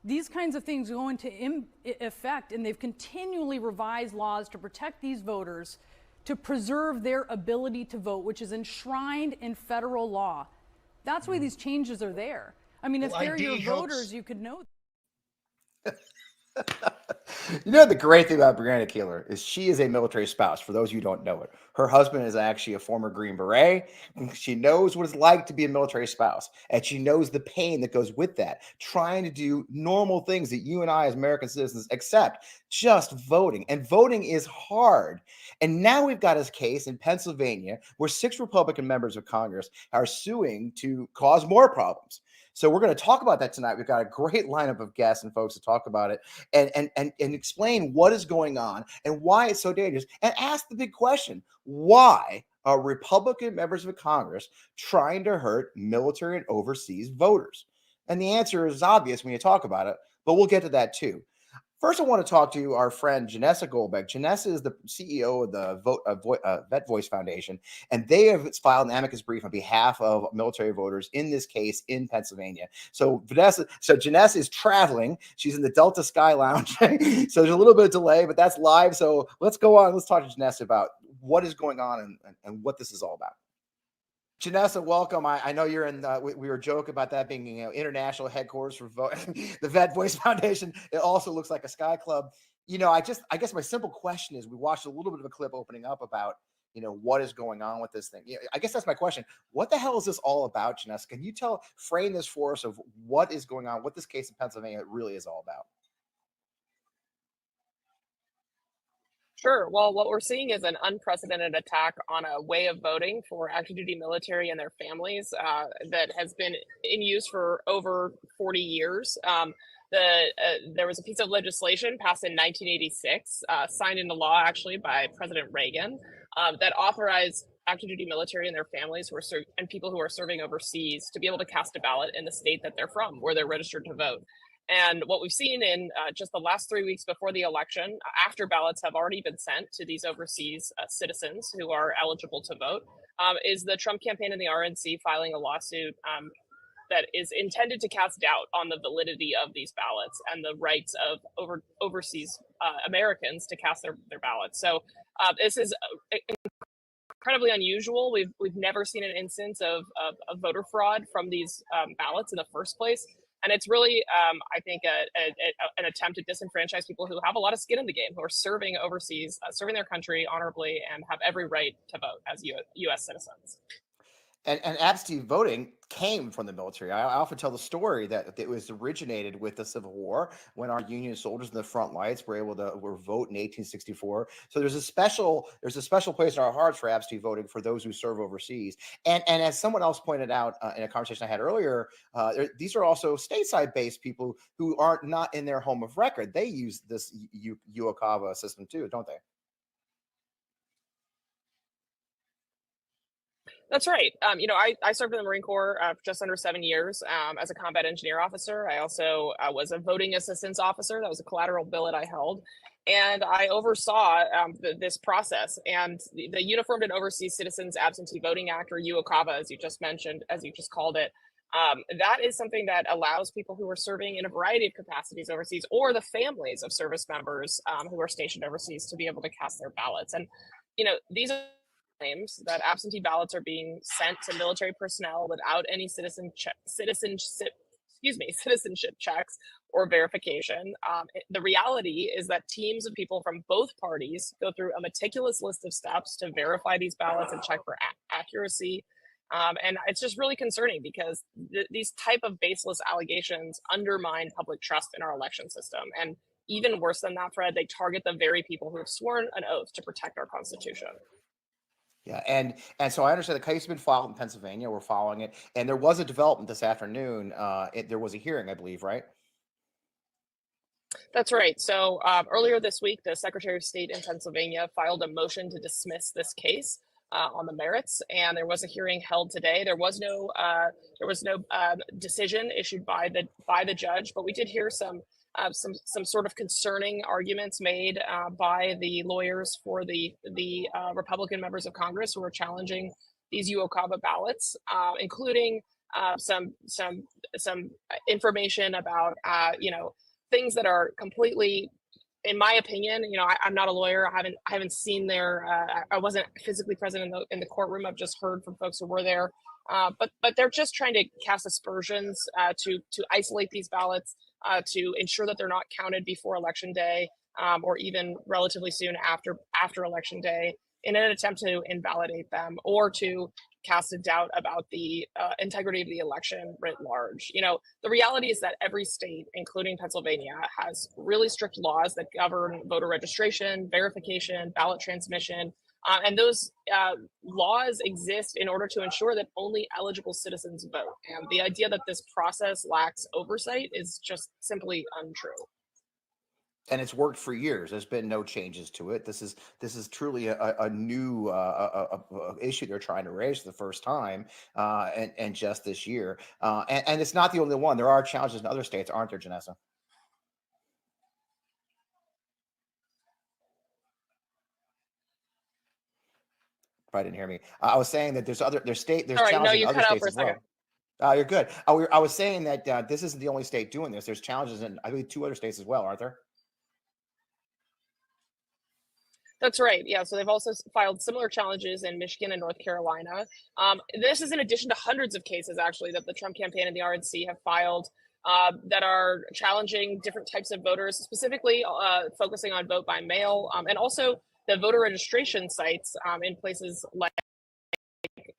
these kinds of things go into effect, and they've continually revised laws to protect these voters, to preserve their ability to vote, which is enshrined in federal law. That's why these changes are there. I mean, if they're your voters, you could know. You know, the great thing about Breonna Taylor is she is a military spouse, for those of you who don't know it. Her husband is actually a former Green Beret. She knows what it's like to be a military spouse, and she knows the pain that goes with that, trying to do normal things that you and I as American citizens accept, just voting. And voting is hard. And now we've got this case in Pennsylvania where 6 Republican members of Congress are suing to cause more problems. So we're going to talk about that tonight. We've got a great lineup of guests and folks to talk about it and explain what is going on and why it's so dangerous, and ask the big question: why are Republican members of Congress trying to hurt military and overseas voters? And the answer is obvious when you talk about it, but we'll get to that too. First, I want to talk to our friend Janessa Goldbeck. Janessa is the CEO of the Vet Voice Foundation, and they have filed an amicus brief on behalf of military voters in this case in Pennsylvania. So Janessa is traveling. She's in the Delta Sky Lounge. So there's a little bit of delay, but that's live. So let's go on. Let's talk to Janessa about what is going on and what this is all about. Janessa, welcome. I know you're in. We were joking about that being, international headquarters for the Vet Voice Foundation. It also looks like a Sky Club. I guess my simple question is: we watched a little bit of a clip opening up about, what is going on with this thing. I guess that's my question. What the hell is this all about, Janessa? Can you frame this for us of what is going on, what this case in Pennsylvania really is all about? Sure. Well, what we're seeing is an unprecedented attack on a way of voting for active duty military and their families that has been in use for over 40 years. There was a piece of legislation passed in 1986, signed into law actually by President Reagan, that authorized active duty military and their families and people who are serving overseas to be able to cast a ballot in the state that they're from, where they're registered to vote. And what we've seen in just the last 3 weeks before the election, after ballots have already been sent to these overseas citizens who are eligible to vote, is the Trump campaign and the RNC filing a lawsuit that is intended to cast doubt on the validity of these ballots and the rights of overseas Americans to cast their ballots. So this is incredibly unusual. We've never seen an instance of voter fraud from these ballots in the first place. And it's really, I think, an attempt to disenfranchise people who have a lot of skin in the game, who are serving overseas, serving their country honorably, and have every right to vote as U.S. citizens. And absentee voting came from the military. I often tell the story that it was originated with the Civil War, when our Union soldiers in the front lines were able to vote in 1864. So there's a special place in our hearts for absentee voting for those who serve overseas. And as someone else pointed out in a conversation I had earlier, these are also stateside based people who are not in their home of record. They use this UOCAVA system too, don't they? That's right. I served in the Marine Corps for just under 7 years as a combat engineer officer. I also was a voting assistance officer. That was a collateral billet I held. And I oversaw this process. And the Uniformed and Overseas Citizens Absentee Voting Act, or UOCAVA, as you just mentioned, as you just called it, that is something that allows people who are serving in a variety of capacities overseas, or the families of service members who are stationed overseas, to be able to cast their ballots. And, these are claims that absentee ballots are being sent to military personnel without any citizenship checks or verification. The reality is that teams of people from both parties go through a meticulous list of steps to verify these ballots and check for accuracy. And it's just really concerning, because these type of baseless allegations undermine public trust in our election system. And even worse than that, Fred, they target the very people who have sworn an oath to protect our Constitution. Yeah, and so I understand the case has been filed in Pennsylvania. We're following it, and there was a development this afternoon. There was a hearing, I believe, right? That's right. So earlier this week, the Secretary of State in Pennsylvania filed a motion to dismiss this case on the merits, and there was a hearing held today. There was no decision issued by the judge, but we did hear some sort of concerning arguments made by the lawyers for the Republican members of Congress who are challenging these UOCAVA ballots, including some information about things that are completely, in my opinion, I'm not a lawyer. I haven't seen their. I wasn't physically present in the courtroom. I've just heard from folks who were there. But they're just trying to cast aspersions to isolate these ballots, to ensure that they're not counted before election day, or even relatively soon after election day, in an attempt to invalidate them or to cast a doubt about the integrity of the election writ large. The reality is that every state, including Pennsylvania, has really strict laws that govern voter registration, verification, ballot transmission. And those laws exist in order to ensure that only eligible citizens vote. And the idea that this process lacks oversight is just simply untrue. And it's worked for years. There's been no changes to it. This is truly a new issue they're trying to raise for the first time, and just this year. And it's not the only one. There are challenges in other states, aren't there, Janessa? Probably didn't hear me. I was saying that there's Sorry, challenges no, in you other cut out states for a as well. second. You're good. I was saying that this isn't the only state doing this. There's challenges in, I believe, 2 other states as well, aren't there? That's right. Yeah. So they've also filed similar challenges in Michigan and North Carolina. This is in addition to hundreds of cases, actually, that the Trump campaign and the RNC have filed that are challenging different types of voters, specifically focusing on vote by mail, and also the voter registration sites in places like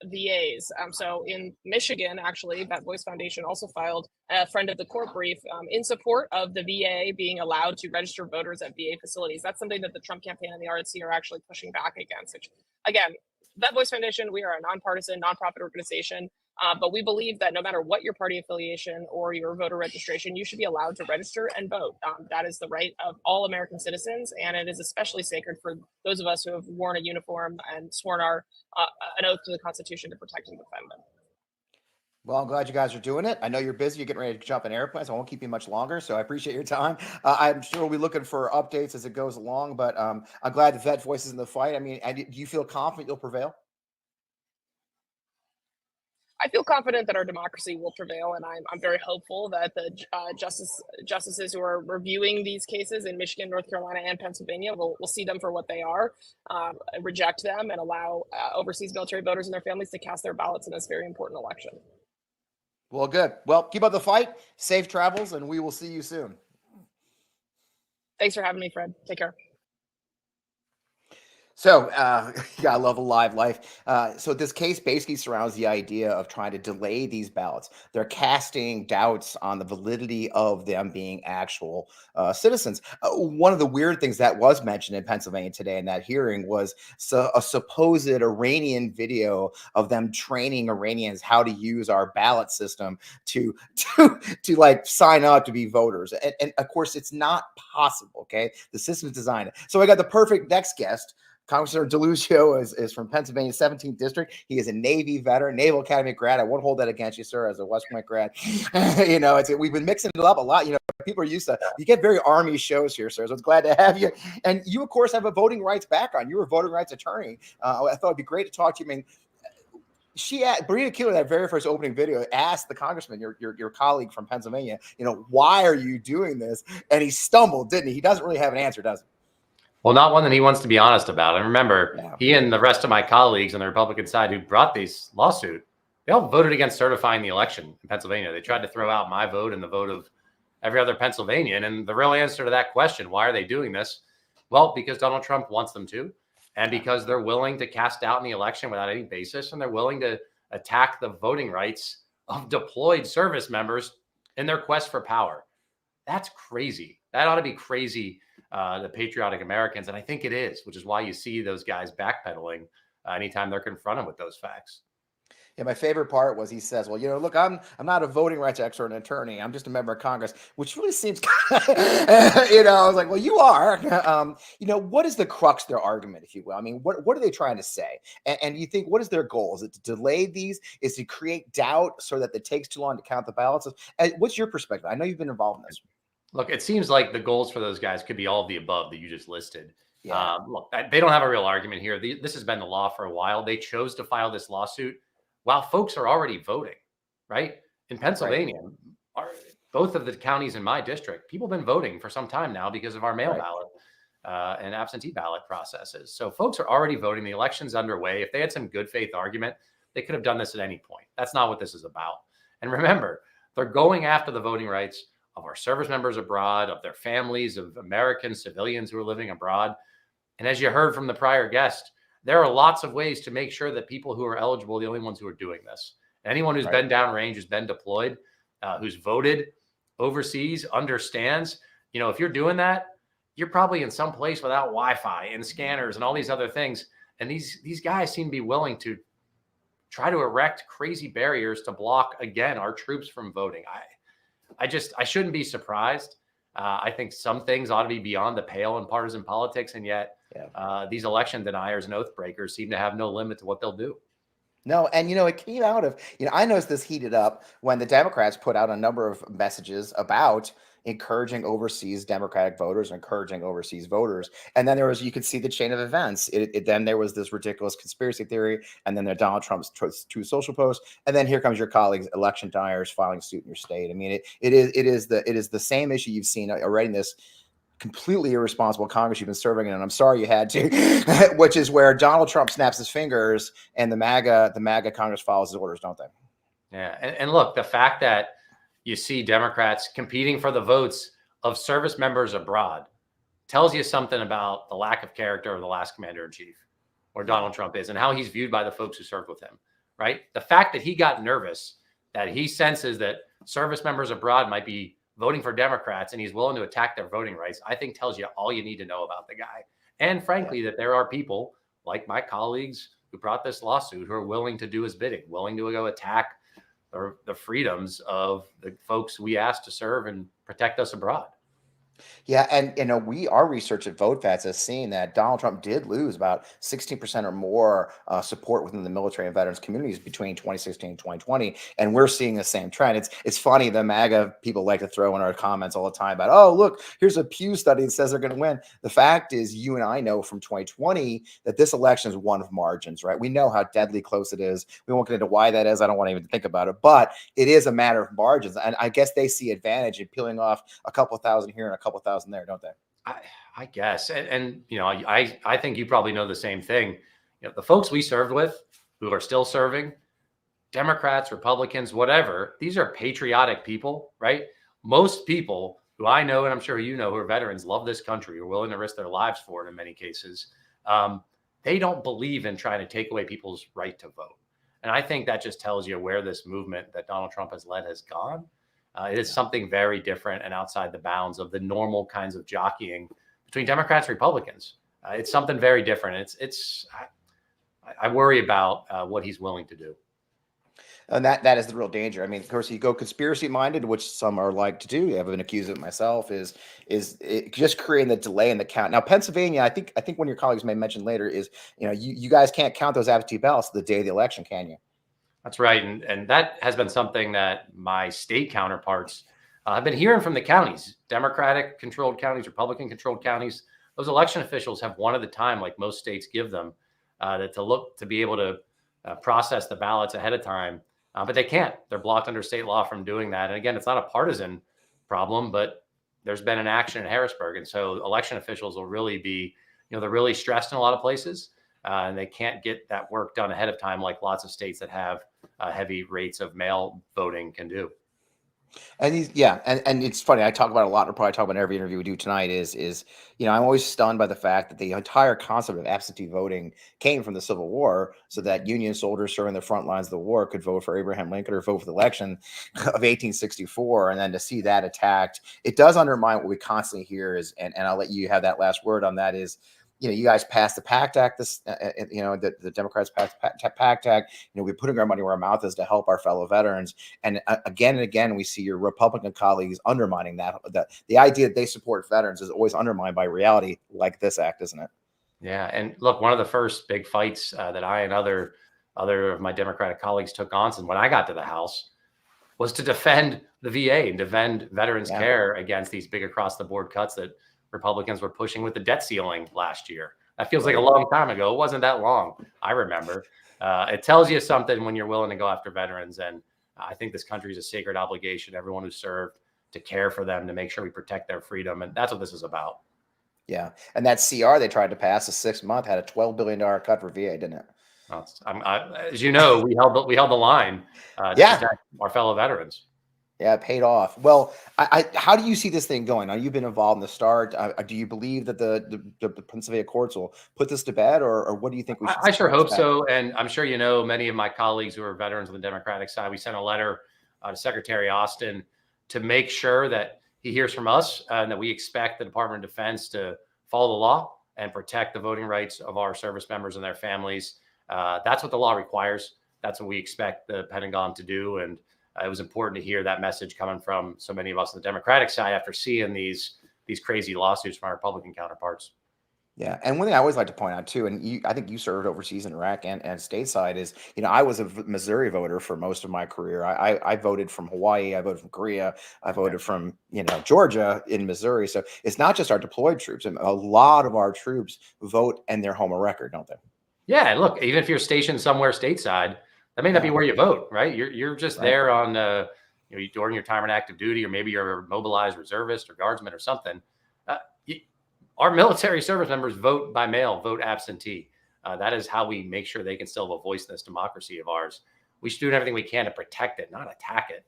VAs. So in Michigan, actually, that Voice Foundation also filed a friend of the court brief in support of the VA being allowed to register voters at VA facilities. That's something that the Trump campaign and the RNC are actually pushing back against, which, again, that Voice Foundation, we are a nonpartisan, nonprofit organization, but we believe that no matter what your party affiliation or your voter registration, you should be allowed to register and vote. That is the right of all American citizens, and it is especially sacred for those of us who have worn a uniform and sworn an oath to the Constitution to protect and defend them. Well, I'm glad you guys are doing it. I know you're busy. You're getting ready to jump in airplanes. I won't keep you much longer, so I appreciate your time. I'm sure we'll be looking for updates as it goes along, but I'm glad the vet voice is in the fight. I mean, do you feel confident you'll prevail? I feel confident that our democracy will prevail, and I'm very hopeful that the justices who are reviewing these cases in Michigan, North Carolina, and Pennsylvania will see them for what they are, reject them, and allow overseas military voters and their families to cast their ballots in this very important election. Well, good. Well, keep up the fight. Safe travels, and we will see you soon. Thanks for having me, Fred. Take care. So, yeah, I love a live life. So this case basically surrounds the idea of trying to delay these ballots. They're casting doubts on the validity of them being actual citizens. One of the weird things that was mentioned in Pennsylvania today in that hearing was a supposed Iranian video of them training Iranians how to use our ballot system to like sign up to be voters. And of course, it's not possible. Okay, the system is designed. So I got the perfect next guest. Congressman Deluzio is from Pennsylvania's 17th district. He is a Navy veteran, Naval Academy grad. I won't hold that against you, sir, as a West Point grad. We've been mixing it up a lot. People are used to, you get very Army shows here, sir. So it's glad to have you. And you, of course, have a voting rights background. You were a voting rights attorney. I thought it'd be great to talk to you. I mean, Breonna Taylor, that very first opening video, asked the congressman, your colleague from Pennsylvania, why are you doing this? And he stumbled, didn't he? He doesn't really have an answer, does he? Well, not one that he wants to be honest about. And remember, he and the rest of my colleagues on the Republican side who brought this lawsuit, they all voted against certifying the election in Pennsylvania. They tried to throw out my vote and the vote of every other Pennsylvanian. And the real answer to that question, why are they doing this? Well, because Donald Trump wants them to, and because they're willing to cast doubt in the election without any basis, and they're willing to attack the voting rights of deployed service members in their quest for power. That's crazy. That ought to be crazy. The patriotic Americans. And I think it is, which is why you see those guys backpedaling anytime they're confronted with those facts. Yeah, my favorite part was he says, well, look, I'm not a voting rights expert and attorney. I'm just a member of Congress, which really seems, I was like, well, you are. What is the crux of their argument, if you will? I mean, what are they trying to say? And you think, what is their goal? Is it to delay these? Is to create doubt so that it takes too long to count the ballots? What's your perspective? I know you've been involved in this. Look, it seems like the goals for those guys could be all of the above that you just listed. Yeah. Look, they don't have a real argument here. This has been the law for a while. They chose to file this lawsuit while folks are already voting, right? In Pennsylvania, both of the counties in my district, people have been voting for some time now because of our mail ballot and absentee ballot processes. So folks are already voting. The election's underway. If they had some good faith argument, they could have done this at any point. That's not what this is about. And remember, they're going after the voting rights of our service members abroad, of their families, of American civilians who are living abroad. And as you heard from the prior guest, there are lots of ways to make sure that people who are eligible are the only ones who are doing this. Anyone who's been downrange, who's been deployed, who's voted overseas understands, if you're doing that, you're probably in some place without Wi-Fi and scanners and all these other things. And these guys seem to be willing to try to erect crazy barriers to block, again, our troops from voting. I shouldn't be surprised. I think some things ought to be beyond the pale in partisan politics. And yet these election deniers and oath breakers seem to have no limit to what they'll do. No, and it came out of, I noticed this heated up when the Democrats put out a number of messages about encouraging overseas Democratic voters, encouraging overseas voters. And then you could see the chain of events. Then there was this ridiculous conspiracy theory, and then there Donald Trump's True Social post, and then here comes your colleagues, election deniers, filing suit in your state. I mean, it is the same issue you've seen already in this completely irresponsible Congress you've been serving in, and I'm sorry you had to, which is where Donald Trump snaps his fingers and the MAGA Congress follows his orders, don't they? Yeah, and look, the fact that you see Democrats competing for the votes of service members abroad tells you something about the lack of character of the last commander-in-chief, or Donald Trump is, and how he's viewed by the folks who served with him, right? The fact that he got nervous, that he senses that service members abroad might be voting for Democrats and he's willing to attack their voting rights, I think tells you all you need to know about the guy. And frankly, that there are people like my colleagues who brought this lawsuit who are willing to do his bidding, willing to go attack the freedoms of the folks we asked to serve and protect us abroad. Yeah, and our research at VoteFats has seen that Donald Trump did lose about 16% or more support within the military and veterans communities between 2016 and 2020, and we're seeing the same trend. It's funny, the MAGA people like to throw in our comments all the time about, oh, look, here's a Pew study that says they're going to win. The fact is, you and I know from 2020 that this election is one of margins, right? We know how deadly close it is. We won't get into why that is. I don't want to even think about it, but it is a matter of margins, and I guess they see advantage in peeling off a couple thousand here and a couple thousand there, don't they? I guess. And I think you probably know the same thing. The folks we served with who are still serving, Democrats, Republicans, whatever, these are patriotic people, right? Most people who I know, and I'm sure who are veterans, love this country, are willing to risk their lives for it in many cases. They don't believe in trying to take away people's right to vote. And I think that just tells you where this movement that Donald Trump has led has gone. It is something very different and outside the bounds of the normal kinds of jockeying between Democrats and Republicans. It's something very different. I worry about what he's willing to do. And that is the real danger. I mean, of course, you go conspiracy minded, which some are like to do. I've been accused of it myself. Is it just creating the delay in the count? Now, Pennsylvania, I think one of your colleagues may mention later is you guys can't count those absentee ballots the day of the election, can you? That's right. And that has been something that my state counterparts have been hearing from the counties, Democratic controlled counties, Republican controlled counties. Those election officials have wanted the time, like most states give them, to be able to process the ballots ahead of time. But they can't. They're blocked under state law from doing that. And again, it's not a partisan problem, but there's been an action in Harrisburg. And so election officials will really be, they're really stressed in a lot of places. And they can't get that work done ahead of time like lots of states that have heavy rates of mail voting can do. And and it's funny. I talk about it a lot. I'll probably talk about in every interview we do tonight. Is I'm always stunned by the fact that the entire concept of absentee voting came from the Civil War, so that Union soldiers serving the front lines of the war could vote for Abraham Lincoln or vote for the election of 1864, and then to see that attacked, it does undermine what we constantly hear. And I'll let you have that last word on that. Is you guys passed the PACT Act. The Democrats passed the PACT Act. We're putting our money where our mouth is to help our fellow veterans. And again, we see your Republican colleagues undermining that. The idea that they support veterans is always undermined by reality like this act, isn't it? Yeah. And look, one of the first big fights that I and other of my Democratic colleagues took on when I got to the House was to defend the VA and defend veterans care against these big across the board cuts that Republicans were pushing with the debt ceiling last year. That feels like a long time ago. It wasn't that long. I remember. It tells you something when you're willing to go after veterans. And I think this country is a sacred obligation, everyone who served, to care for them, to make sure we protect their freedom. And that's what this is about. Yeah. And that CR they tried to pass, a 6-month, had a $12 billion cut for VA, didn't it? Well, as you know, we held the line to protect our fellow veterans. Yeah, it paid off. Well, how do you see this thing going? Now, you've been involved in the start. Do you believe that the Pennsylvania courts will put this to bed, or what do you think we should? I sure hope so. And I'm sure, many of my colleagues who are veterans on the Democratic side, we sent a letter to Secretary Austin to make sure that he hears from us and that we expect the Department of Defense to follow the law and protect the voting rights of our service members and their families. That's what the law requires. That's what we expect the Pentagon to do. And it was important to hear that message coming from so many of us on the Democratic side after seeing these crazy lawsuits from our Republican counterparts. Yeah. And one thing I always like to point out too, and I think you served overseas in Iraq and stateside, is, I was a Missouri voter for most of my career. I voted from Hawaii. I voted from Korea. I voted from, Georgia in Missouri. So it's not just our deployed troops. And a lot of our troops vote in their home of record, don't they? Yeah. Look, even if you're stationed somewhere stateside, that may not be where you vote, right? You're just there on, during your time on active duty, or maybe you're a mobilized reservist or guardsman or something. Our military service members vote by mail, vote absentee. That is how we make sure they can still have a voice in this democracy of ours. We should do everything we can to protect it, not attack it.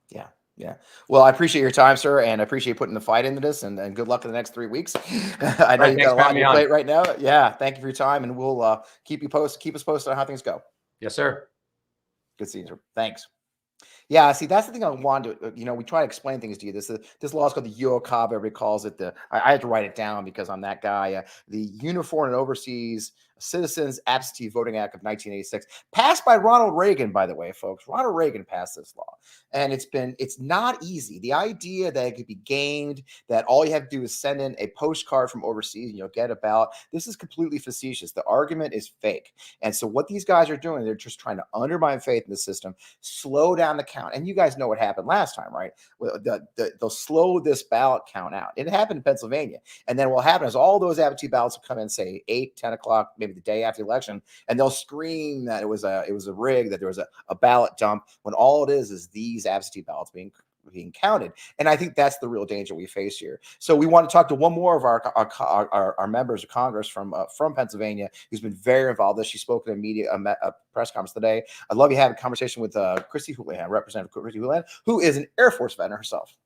Yeah. Yeah. Well, I appreciate your time, sir, and I appreciate putting the fight into this, and good luck in the next 3 weeks. I know you've got a lot on your plate right now. Yeah. Thank you for your time, and we'll keep us posted on how things go. Yes, sir. Good seeing you. Thanks. Yeah, see, that's the thing I wanted to, we try to explain things to you. This law is called the UOCAB, everybody calls it. I had to write it down because I'm that guy. The Uniform and Overseas Citizens Absentee Voting Act of 1986, passed by Ronald Reagan, by the way, folks. Ronald Reagan passed this law, and it's not easy. The idea that it could be gamed, that all you have to do is send in a postcard from overseas and you'll get a ballot, this is completely facetious. The argument is fake. And so what these guys are doing, they're just trying to undermine faith in the system, slow down the count. And you guys know what happened last time, right? They'll slow this ballot count out. It happened in Pennsylvania. And then what happens is all those absentee ballots will come in, say 8, 10 o'clock, maybe the day after the election, and they'll scream that it was a rig, that there was a ballot dump, when all it is these absentee ballots being counted. And I think that's the real danger we face here. So we want to talk to one more of our members of Congress from Pennsylvania, who's been very involved in this. She spoke at a press conference today. I'd love you to have a conversation with Chrissy Houlahan, Representative Chrissy Houlahan, who is an Air Force veteran herself.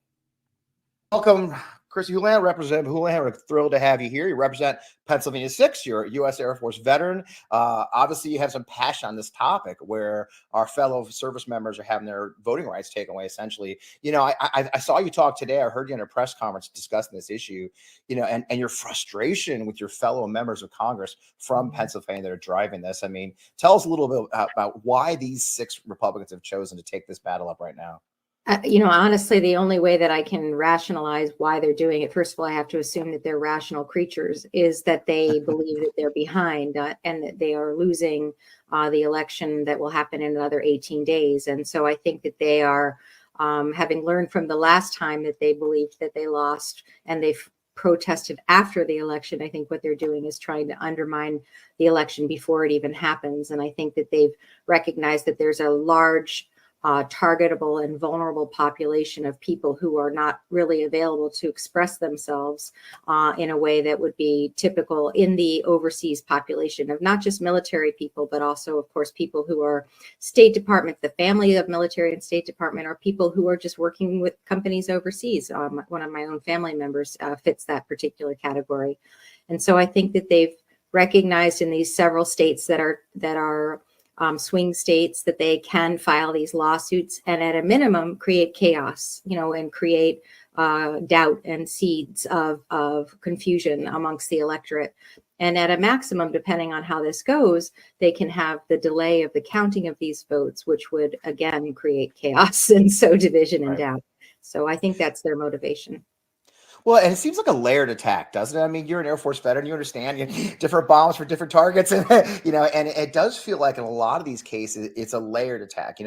Welcome, Chrissy Houlahan. Representative Houlahan, we're thrilled to have you here. You represent Pennsylvania 6. You're a U.S. Air Force veteran. Obviously, you have some passion on this topic, where our fellow service members are having their voting rights taken away, essentially. I saw you talk today. I heard you in a press conference discussing this issue, and your frustration with your fellow members of Congress from Pennsylvania that are driving this. I mean, tell us a little bit about why these 6 Republicans have chosen to take this battle up right now. Honestly, the only way that I can rationalize why they're doing it, first of all, I have to assume that they're rational creatures, is that they believe that they're behind and that they are losing the election that will happen in another 18 days. And so I think that they are, having learned from the last time that they believed that they lost and they've protested after the election, I think what they're doing is trying to undermine the election before it even happens. And I think that they've recognized that there's a large targetable and vulnerable population of people who are not really available to express themselves in a way that would be typical in the overseas population of not just military people, but also, of course, people who are State Department, the family of military and State Department, or people who are just working with companies overseas. One of my own family members fits that particular category. And so I think that they've recognized in these several states that are swing states that they can file these lawsuits and at a minimum create chaos, and create doubt and seeds of confusion amongst the electorate. And at a maximum, depending on how this goes, they can have the delay of the counting of these votes, which would again create chaos and so division and doubt. So I think that's their motivation. Well, and it seems like a layered attack, doesn't it? I mean, you're an Air Force veteran, you understand different bombs for different targets, and and it does feel like in a lot of these cases, it's a layered attack.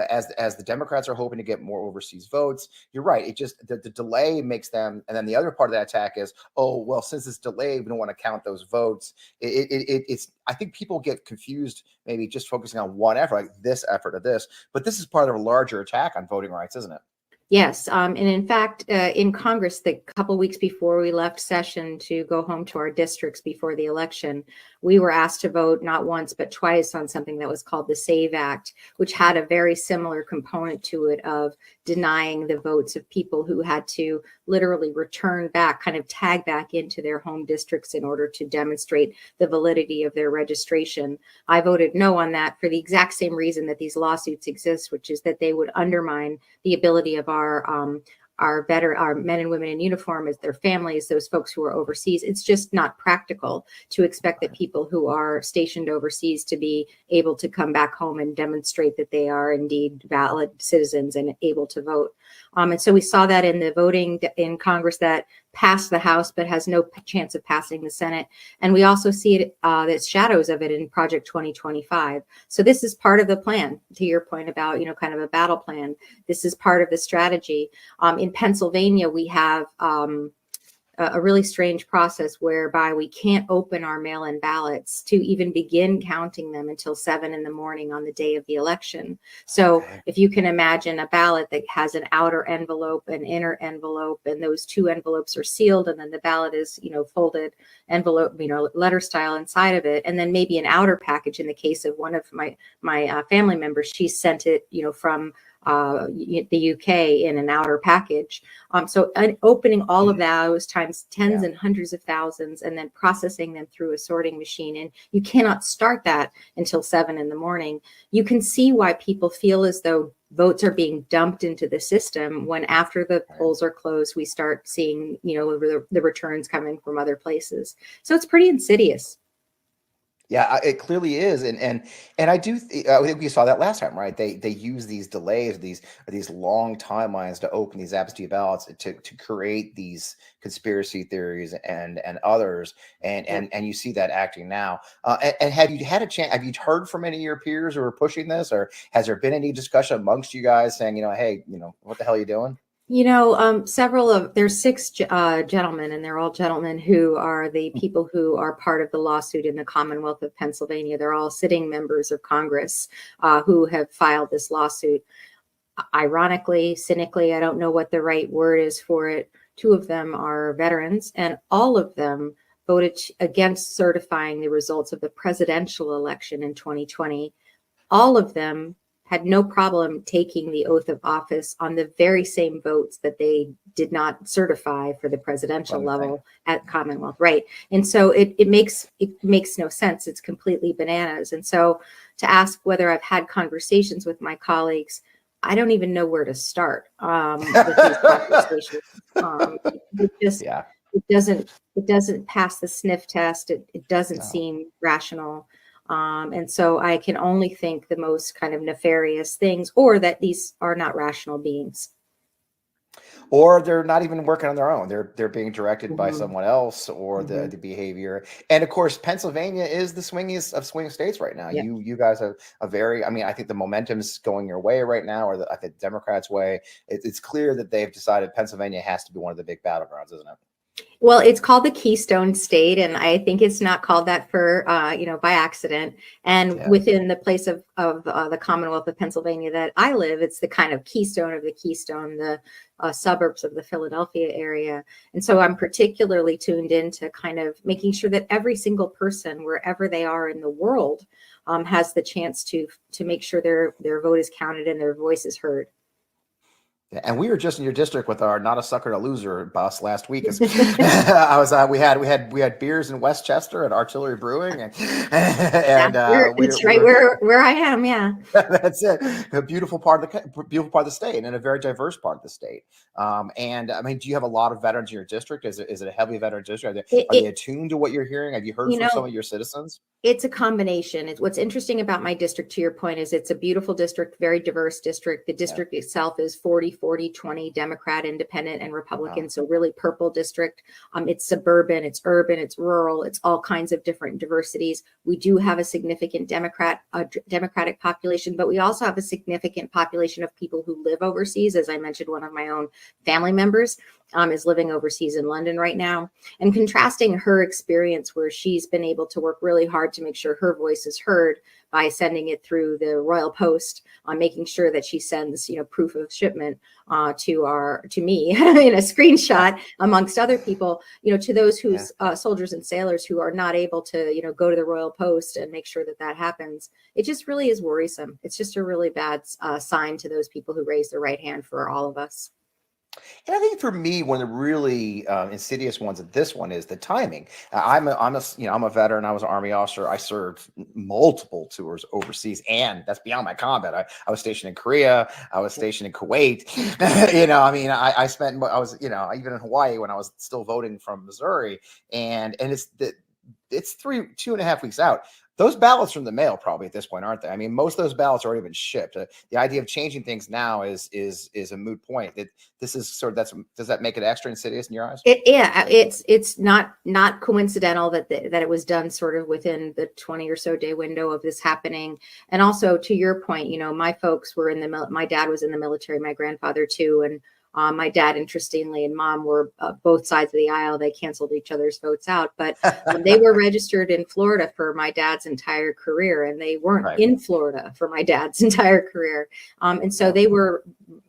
As the Democrats are hoping to get more overseas votes, you're right. It just the delay makes them, and then the other part of that attack is, oh well, since it's delayed, we don't want to count those votes. It's I think people get confused, maybe just focusing on one effort, like this effort or this, but this is part of a larger attack on voting rights, isn't it? Yes, and in fact, in Congress, the couple weeks before we left session to go home to our districts before the election, we were asked to vote not once but twice on something that was called the SAVE Act, which had a very similar component to it of denying the votes of people who had to literally return back, kind of tag back into their home districts in order to demonstrate the validity of their registration. I voted no on that for the exact same reason that these lawsuits exist, which is that they would undermine the ability of our men and women in uniform, as their families, those folks who are overseas. It's just not practical to expect that people who are stationed overseas to be able to come back home and demonstrate that they are indeed valid citizens and able to vote. And so we saw that in the voting in Congress that passed the House, but has no chance of passing the Senate. And we also see it, the shadows of it in Project 2025. So this is part of the plan, to your point about, kind of a battle plan. This is part of the strategy. In Pennsylvania, we have a really strange process whereby we can't open our mail-in ballots to even begin counting them until 7 in the morning on the day of the election. So if you can imagine a ballot that has an outer envelope, an inner envelope, and those two envelopes are sealed, and then the ballot is, folded envelope, letter style inside of it, and then maybe an outer package. In the case of one of my family members, she sent it, from the UK in an outer package. So opening all of those times tens and hundreds of thousands, and then processing them through a sorting machine. And you cannot start that until 7 in the morning. You can see why people feel as though votes are being dumped into the system when after the polls are closed, we start seeing, the returns coming from other places. So it's pretty insidious. Yeah, it clearly is, and I do. I think we saw that last time, right? They use these delays, these long timelines to open these absentee ballots to create these conspiracy theories and others, and you see that acting now. And have you had a chance? Have you heard from any of your peers who are pushing this, or has there been any discussion amongst you guys saying, hey, what the hell are you doing? There's 6 gentlemen, and they're all gentlemen who are the people who are part of the lawsuit in the Commonwealth of Pennsylvania. They're all sitting members of Congress who have filed this lawsuit. Ironically, cynically, I don't know what the right word is for it. 2 of them are veterans, and all of them voted against certifying the results of the presidential election in 2020. All of them had no problem taking the oath of office on the very same votes that they did not certify for the presidential level at Commonwealth, right? And so it makes no sense. It's completely bananas. And so to ask whether I've had conversations with my colleagues, I don't even know where to start with these conversations. It doesn't pass the sniff test. It doesn't seem rational. And so I can only think the most kind of nefarious things, or that these are not rational beings. Or they're not even working on their own. They're being directed by someone else, or the behavior. And of course, Pennsylvania is the swingiest of swing states right now. Yeah. You guys have a very, I think the momentum's going your way right now, or I think the Democrats' way. It's clear that they've decided Pennsylvania has to be one of the big battlegrounds, isn't it? Well, it's called the Keystone State, and I think it's not called that for, by accident. And within the place of the Commonwealth of Pennsylvania that I live, it's the kind of keystone of the Keystone, the suburbs of the Philadelphia area. And so I'm particularly tuned into kind of making sure that every single person, wherever they are in the world, has the chance to make sure their vote is counted and their voice is heard. And we were just in your district with our "Not a Sucker to Loser" bus last week. We had beers in Westchester at Artillery Brewing, and it's right where I am. Yeah, that's it. A beautiful part of the state, and a very diverse part of the state. Do you have a lot of veterans in your district? Is it a heavy veteran district? Are they attuned to what you're hearing? Have you heard from some of your citizens? It's a combination. What's interesting about my district, to your point, is it's a beautiful district, very diverse district. The district itself is 44 60-40-20 Democrat, Independent, and Republican. So really purple district. It's suburban, it's urban, it's rural, it's all kinds of different diversities. We do have a significant Democratic population, but we also have a significant population of people who live overseas. As I mentioned, one of my own family members is living overseas in London right now, and contrasting her experience where she's been able to work really hard to make sure her voice is heard by sending it through the Royal Post, on making sure that she sends, proof of shipment to me in a screenshot, amongst other people, to those who's soldiers and sailors who are not able to, go to the Royal Post and make sure that happens. It just really is worrisome. It's just a really bad sign to those people who raise their right hand for all of us. And I think for me, one of the really insidious ones of this one is the timing. I'm a veteran. I was an Army officer. I served multiple tours overseas, and that's beyond my combat. I was stationed in Korea. I was stationed in Kuwait. I spent. I was, even in Hawaii when I was still voting from Missouri, and it's 2.5 weeks out. Those ballots are in the mail probably at this point, aren't they? I mean, most of those ballots already been shipped. The idea of changing things now is a moot point. This is does that make it extra insidious in your eyes? It's not coincidental that it was done sort of within the 20 or so day window of this happening. And also, to your point, my folks were my dad was in the military, my grandfather too, and my dad, interestingly, and mom were both sides of the aisle. They canceled each other's votes out, but they were registered in Florida for my dad's entire career, and they weren't in Florida for my dad's entire career. And so they were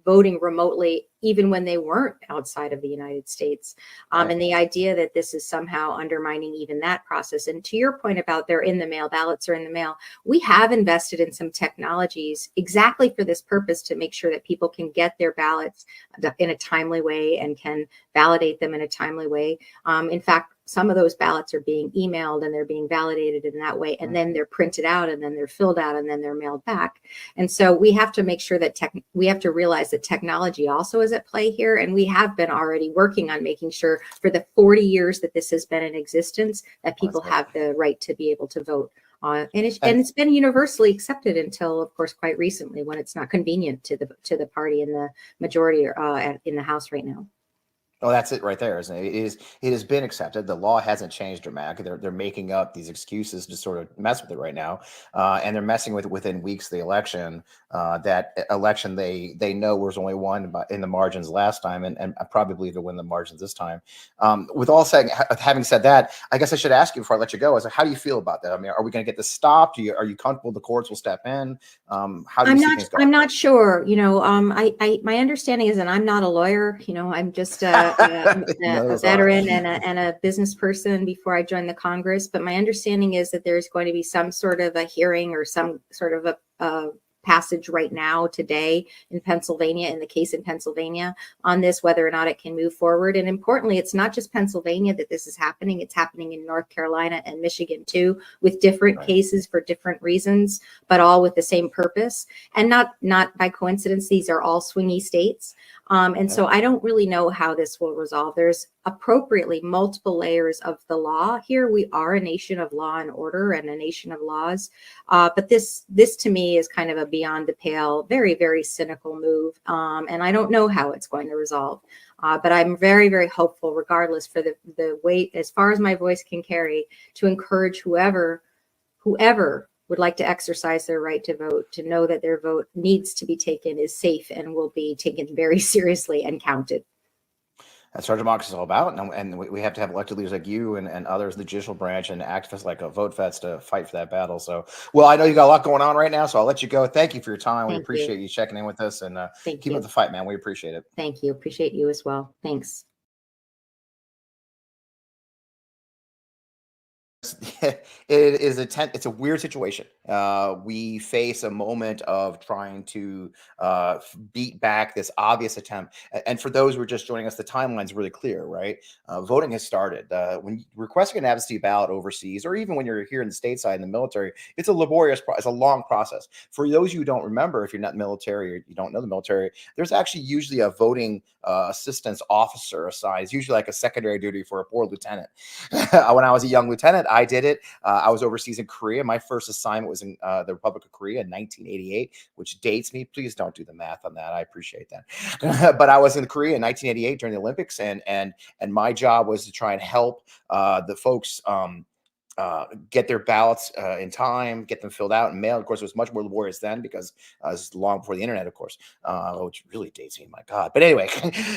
voting remotely, even when they weren't outside of the United States. And the idea that this is somehow undermining even that process. And to your point about they're in the mail, ballots are in the mail, we have invested in some technologies exactly for this purpose, to make sure that people can get their ballots in a timely way and can validate them in a timely way. In fact, some of those ballots are being emailed and they're being validated in that way, and then they're printed out and then they're filled out and then they're mailed back. And so we have to make sure that we have to realize that technology also is at play here. And we have been already working on making sure for the 40 years that this has been in existence, that people have the right to be able to vote. And it's been universally accepted until, of course, quite recently, when it's not convenient to the party in the majority in the House right now. Oh, that's it right there, isn't it? It has been accepted. The law hasn't changed dramatically. They're making up these excuses to sort of mess with it right now, and they're messing with it within weeks of the election. That election they know was only won in the margins last time, and I probably believe they'll win the margins this time. Having said that, I guess I should ask you before I let you go: how do you feel about that? I mean, are we going to get this stopped? Are you comfortable the courts will step in? How do you see things going? I'm not sure. My understanding is, and I'm not a lawyer. I'm just a veteran and a business person before I joined the Congress. But my understanding is that there's going to be some sort of a hearing or some sort of a passage right now today in Pennsylvania, in the case in Pennsylvania, on this, whether or not it can move forward. And importantly, it's not just Pennsylvania that this is happening. It's happening in North Carolina and Michigan too, with different cases for different reasons, but all with the same purpose. And not by coincidence, these are all swingy states. So I don't really know how this will resolve. There's appropriately multiple layers of the law here. We are a nation of law and order and a nation of laws. But this to me is kind of a beyond the pale, very, very cynical move. And I don't know how it's going to resolve. But I'm very, very hopeful, regardless, for the weight, as far as my voice can carry, to encourage whoever would like to exercise their right to vote, to know that their vote needs to be taken, is safe, and will be taken very seriously and counted. That's what democracy is all about. And we have to have elected leaders like you and others, the judicial branch, and activists like Vote Vets to fight for that battle. So, well, I know you got a lot going on right now, so I'll let you go. Thank you for your time. We appreciate you checking in with us, and keep up the fight, man. We appreciate it. Thank you. Appreciate you as well. Thanks. It's a weird situation. We face a moment of trying to beat back this obvious attempt. And for those who are just joining us, the timeline is really clear, right? Voting has started. When requesting an absentee ballot overseas, or even when you're here in the stateside in the military, it's a laborious it's a long process. For those of you who don't remember, if you're not military or you don't know the military, there's actually usually a voting assistance officer assigned. It's usually like a secondary duty for a poor lieutenant. When I was a young lieutenant, I did it. it. I was overseas in Korea. My first assignment was in the Republic of Korea in 1988, which dates me. Please don't do the math on that. I appreciate that. But I was in Korea in 1988 during the Olympics, and my job was to try and help the folks get their ballots in time, get them filled out and mailed. Of course, it was much more laborious then because it was long before the internet, of course, which really dates me, my God. But anyway,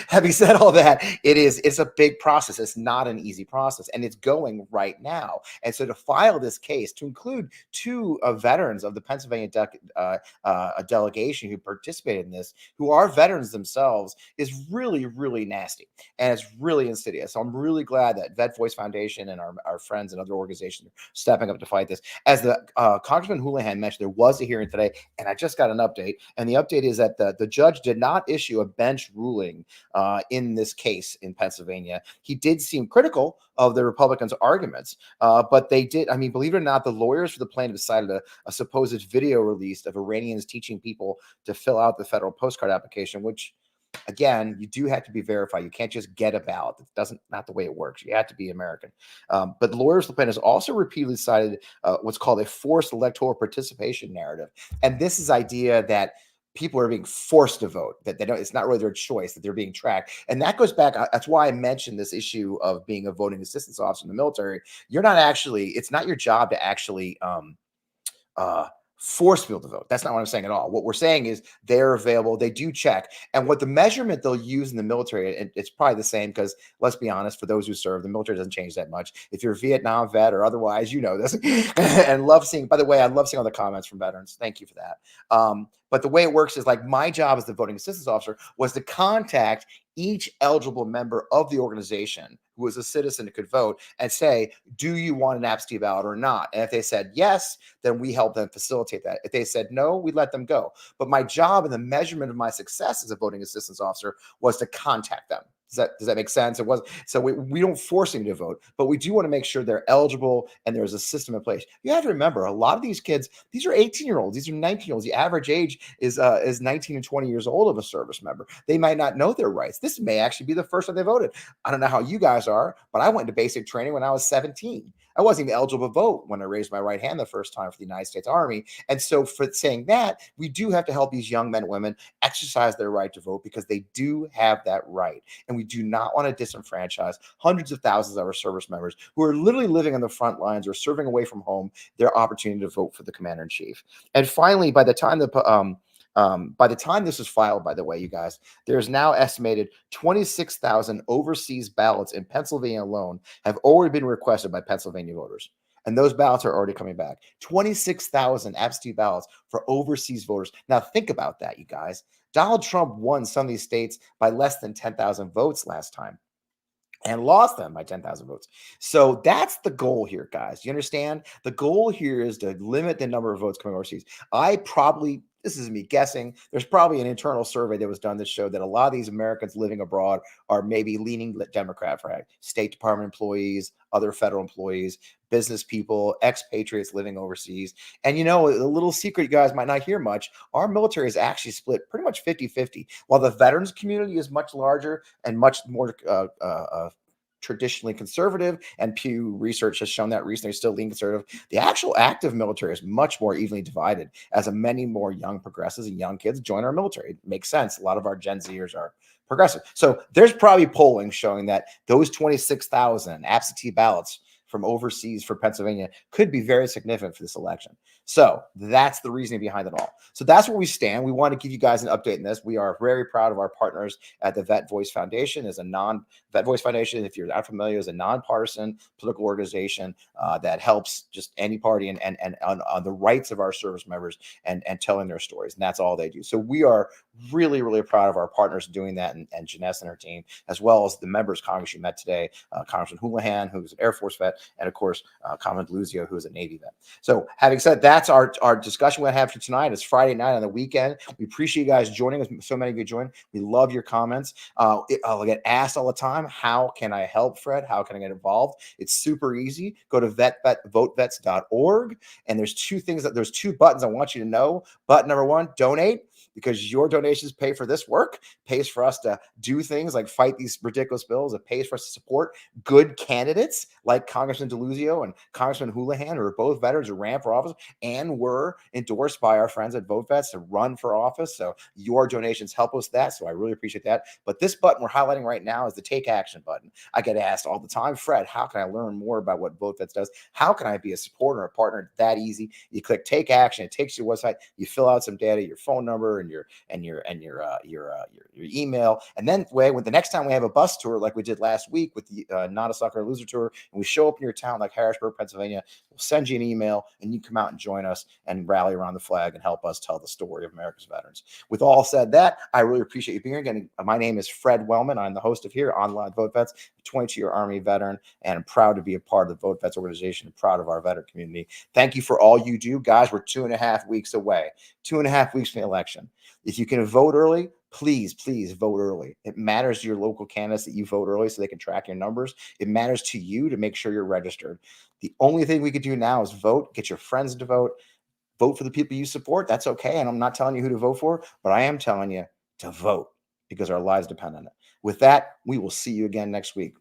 having said all that, it's a big process. It's not an easy process, and it's going right now. And so to file this case, to include two veterans of the Pennsylvania delegation who participated in this, who are veterans themselves, is really, really nasty. And it's really insidious. So I'm really glad that Vet Voice Foundation and our friends and other organizations stepping up to fight this. As the Congressman Houlahan mentioned, there was a hearing today, and I just got an update. And the update is that the judge did not issue a bench ruling in this case in Pennsylvania. He did seem critical of the Republicans' arguments, but they did. I mean, believe it or not, the lawyers for the plaintiff cited a supposed video release of Iranians teaching people to fill out the federal postcard application, which, again, you do have to be verified. You can't just get a ballot. It not the way it works. You have to be American. But the lawyers for the plaintiffs also repeatedly cited what's called a forced electoral participation narrative. And this is idea that people are being forced to vote, that they don't, it's not really their choice, that they're being tracked. And that goes back, that's why I mentioned this issue of being a voting assistance officer in the military. It's not your job to actually force people to vote. That's not what I'm saying at all. What we're saying is they're available. They do check. And what the measurement they'll use in the military, and it's probably the same because, let's be honest, for those who serve, the military doesn't change that much. If you're a Vietnam vet or otherwise, you know this. And love seeing, by the way, I love seeing all the comments from veterans. Thank you for that. But the way it works is, like, my job as the voting assistance officer was to contact each eligible member of the organization who was a citizen who could vote and say, do you want an absentee ballot or not? And if they said yes, then we help them facilitate that. If they said no, we let them go. But my job and the measurement of my success as a voting assistance officer was to contact them. Does that make sense? It was, so we don't force them to vote, but we do want to make sure they're eligible and there's a system in place. You have to remember, a lot of these kids, these are 18-year-olds, these are 19-year-olds. The average age is 19 and 20 years old of a service member. They might not know their rights. This may actually be the first time they voted. I don't know how you guys are, but I went to basic training when I was 17. I wasn't even eligible to vote when I raised my right hand the first time for the United States Army. And so for saying that, we do have to help these young men and women exercise their right to vote, because they do have that right. And we do not want to disenfranchise hundreds of thousands of our service members who are literally living on the front lines or serving away from home their opportunity to vote for the commander in chief. And finally, by the time this was filed, by the way, you guys, there's now estimated 26,000 overseas ballots in Pennsylvania alone have already been requested by Pennsylvania voters. And those ballots are already coming back. 26,000 absentee ballots for overseas voters. Now think about that, you guys. Donald Trump won some of these states by less than 10,000 votes last time and lost them by 10,000 votes. So that's the goal here, guys. You understand? The goal here is to limit the number of votes coming overseas. This is me guessing, there's probably an internal survey that was done that showed that a lot of these Americans living abroad are maybe leaning Democrat, right? State Department employees, other federal employees, business people, expatriates living overseas. And you know, a little secret you guys might not hear much, our military is actually split pretty much 50-50. While the veterans community is much larger and much more traditionally conservative, and Pew Research has shown that recently, still lean conservative, the actual active military is much more evenly divided, as many more young progressives and young kids join our military. It makes sense. A lot of our Gen Zers are progressive. So there's probably polling showing that those 26,000 absentee ballots from overseas for Pennsylvania could be very significant for this election. So that's the reasoning behind it all. So that's where we stand. We want to give you guys an update in this. We are very proud of our partners at the Vet Voice Foundation. Vet Voice Foundation, if you're not familiar, is a nonpartisan political organization that helps just any party and on the rights of our service members and telling their stories. And that's all they do. So we are really, really proud of our partners doing that, and Janessa and her team, as well as the members of Congress you met today, Congressman Houlahan, who's an Air Force vet, and of course, Congressman Deluzio, who is a Navy vet. So having said that's our discussion we're going to have for tonight. It's Friday night on the weekend. We appreciate you guys joining us. So many of you joined. We love your comments. I'll get asked all the time, how can I help, Fred? How can I get involved? It's super easy. Go to votevets.org, and there's two buttons I want you to know. Button number one, donate. because your donations pay for this work, pays for us to do things like fight these ridiculous bills. It pays for us to support good candidates like Congressman Deluzio and Congressman Houlahan, who are both veterans who ran for office and were endorsed by our friends at VoteVets to run for office. So your donations help us with that. So I really appreciate that. But this button we're highlighting right now is the Take Action button. I get asked all the time, Fred, how can I learn more about what VoteVets does? How can I be a supporter or a partner? That easy. You click Take Action. It takes you to your website. You fill out some data, your phone number and your email. And then when the next time we have a bus tour like we did last week with the Not a Sucker Loser tour, and we show up in your town like Harrisburg, Pennsylvania, we'll send you an email and you come out and join us and rally around the flag and help us tell the story of America's veterans. With all said that, I really appreciate you being here. Again, my name is Fred Wellman. I'm the host of here, Online Vote Vets, 22-year Army veteran, and I'm proud to be a part of the Vote Vets organization and proud of our veteran community. Thank you for all you do. Guys, we're 2.5 weeks away, 2.5 weeks from the election. If you can vote early, please vote early. It matters to your local candidates that you vote early so they can track your numbers. It matters to you to make sure you're registered. The only thing we could do now is vote, get your friends to vote for the people you support. That's okay. And I'm not telling you who to vote for, but I am telling you to vote because our lives depend on it. With that, we will see you again next week.